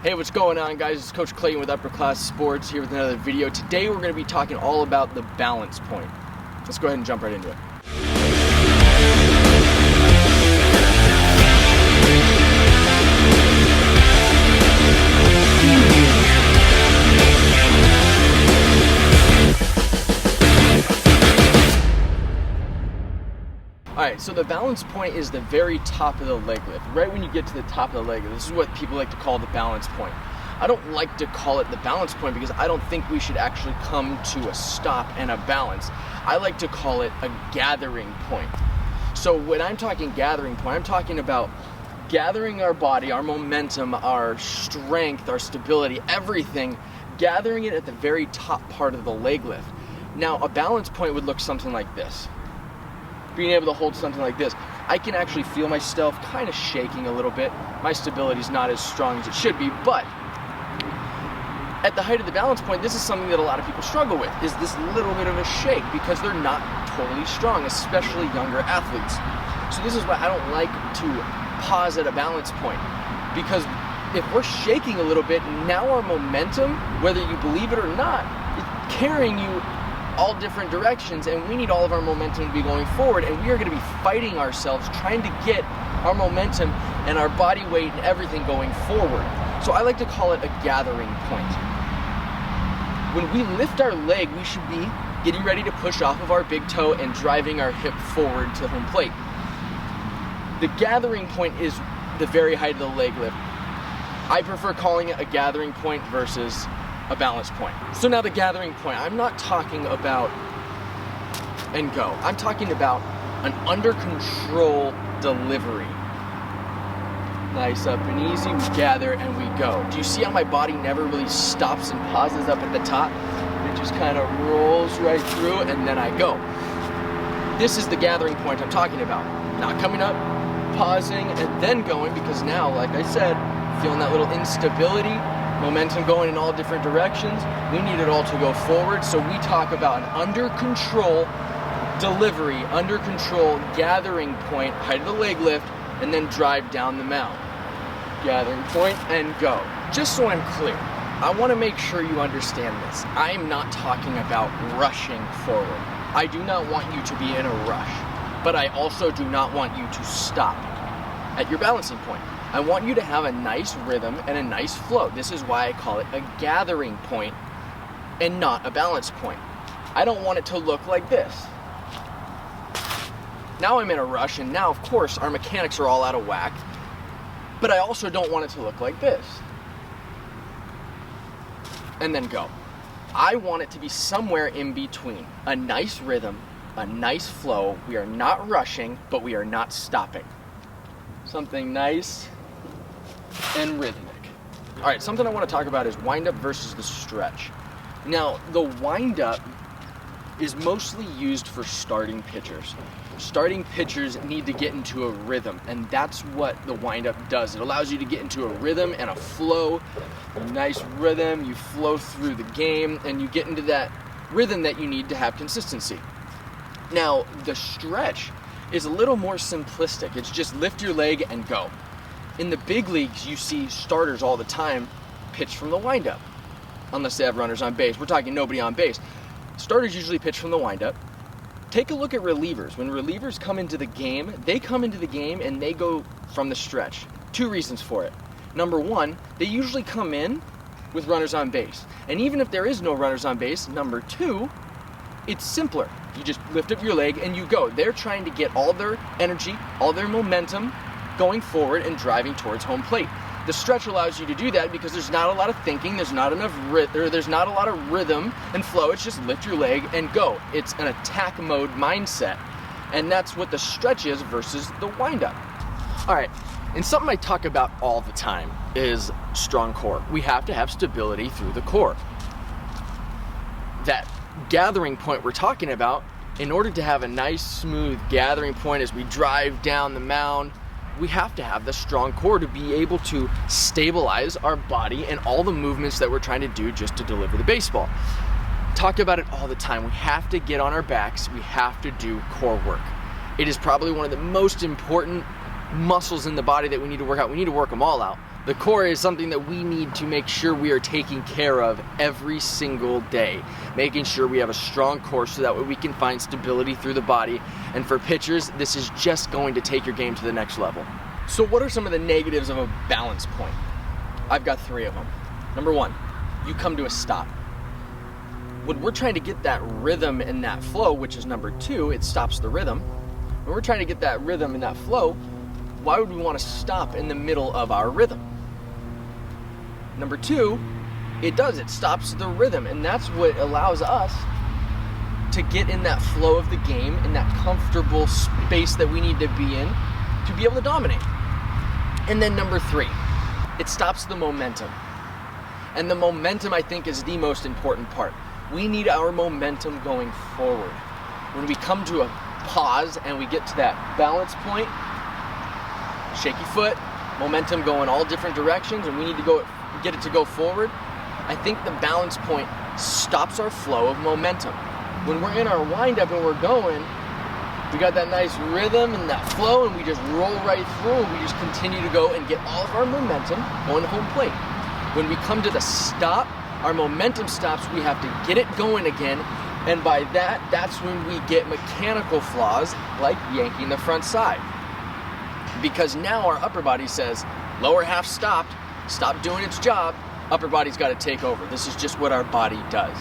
Hey, what's going on, guys? It's Coach Clayton with Upper Class Sports here with another video. Today we're going to be talking all about the balance point. Let's go ahead and jump right into it. Alright, so the balance point is the very top of the leg lift. Right when you get to the top of the leg lift, this is what people like to call the balance point. I don't like to call it the balance point because I don't think we should actually come to a stop and a balance. I like to call it a gathering point. So when I'm talking gathering point, I'm talking about gathering our body, our momentum, our strength, our stability, everything, gathering it at the very top part of the leg lift. Now, a balance point would look something like this. Being able to hold something like this, I can actually feel myself kind of shaking a little bit. My stability is not as strong as it should be, but at the height of the balance point, this is something that a lot of people struggle with, is this little bit of a shake because they're not totally strong, especially younger athletes. So this is why I don't like to pause at a balance point, because if we're shaking a little bit, now our momentum, whether you believe it or not, is carrying you all different directions, and we need all of our momentum to be going forward, and we are going to be fighting ourselves trying to get our momentum and our body weight and everything going forward. So I like to call it a gathering point. When we lift our leg, we should be getting ready to push off of our big toe and driving our hip forward to home plate. The gathering point is the very height of the leg lift. I prefer calling it a gathering point versus a balance point. So now the gathering point, I'm not talking about and go. I'm talking about an under control delivery. Nice, up and easy, we gather and we go. Do you see how my body never really stops and pauses up at the top? It just kind of rolls right through and then I go. This is the gathering point I'm talking about. Not coming up, pausing, and then going, because now, like I said, feeling that little instability, momentum going in all different directions. We need it all to go forward. So we talk about an under control delivery, under control gathering point, height of the leg lift, and then drive down the mound. Gathering point and go. Just so I'm clear, I want to make sure you understand this. I am not talking about rushing forward. I do not want you to be in a rush, but I also do not want you to stop at your balancing point. I want you to have a nice rhythm and a nice flow. This is why I call it a gathering point and not a balance point. I don't want it to look like this. Now I'm in a rush, and now, of course, our mechanics are all out of whack, but I also don't want it to look like this. And then go. I want it to be somewhere in between. A nice rhythm, a nice flow. We are not rushing, but we are not stopping. Something nice and rhythmic. All right, something I want to talk about is windup versus the stretch. Now, the windup is mostly used for starting pitchers. Starting pitchers need to get into a rhythm, and that's what the windup does. It allows you to get into a rhythm and a flow, a nice rhythm. You flow through the game, and you get into that rhythm that you need to have consistency. Now, the stretch is a little more simplistic. It's just lift your leg and go. In the big leagues, you see starters all the time pitch from the windup, unless they have runners on base. We're talking nobody on base. Starters usually pitch from the windup. Take a look at relievers. When relievers come into the game, they come into the game and they go from the stretch. Two reasons for it. Number one, they usually come in with runners on base. And even if there is no runners on base, number two, it's simpler. You just lift up your leg and you go. They're trying to get all their energy, all their momentum going forward and driving towards home plate. The stretch allows you to do that because there's not a lot of thinking, there's not a lot of rhythm and flow. It's just lift your leg and go. It's an attack mode mindset. And that's what the stretch is versus the windup. All right, and something I talk about all the time is strong core. We have to have stability through the core. That gathering point we're talking about, in order to have a nice smooth gathering point as we drive down the mound, we have to have the strong core to be able to stabilize our body and all the movements that we're trying to do just to deliver the baseball. Talk about it all the time. We have to get on our backs. We have to do core work. It is probably one of the most important muscles in the body that we need to work out. We need to work them all out, The core is something that we need to make sure we are taking care of every single day, making sure we have a strong core so that way we can find stability through the body. And for pitchers, this is just going to take your game to the next level. So what are some of the negatives of a balance point? I've got 3 of them. Number 1, you come to a stop. When we're trying to get that rhythm and that flow, which is number 2, it stops the rhythm. When we're trying to get that rhythm and that flow, why would we want to stop in the middle of our rhythm? Number 2, it stops the rhythm, and that's what allows us to get in that flow of the game, in that comfortable space that we need to be in to be able to dominate. And then number 3, it stops the momentum. And the momentum, I think, is the most important part. We need our momentum going forward. When we come to a pause and we get to that balance point, shaky foot, momentum going all different directions, and we need to get it to go forward, I think the balance point stops our flow of momentum. When we're in our windup and we're going, we got that nice rhythm and that flow, and we just roll right through, and we just continue to go and get all of our momentum going to home plate. When we come to the stop, our momentum stops, we have to get it going again, and by that's when we get mechanical flaws like yanking the front side. Because now our upper body says, lower half stopped doing its job, upper body's got to take over. This is just what our body does.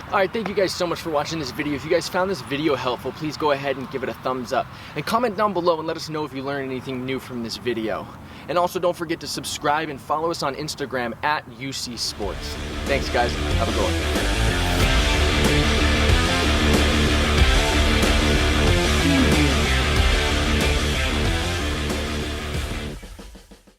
All right, thank you guys so much for watching this video. If you guys found this video helpful, please go ahead and give it a thumbs up. And comment down below and let us know if you learned anything new from this video. And also don't forget to subscribe and follow us on Instagram at UC Sports. Thanks guys, have a good one.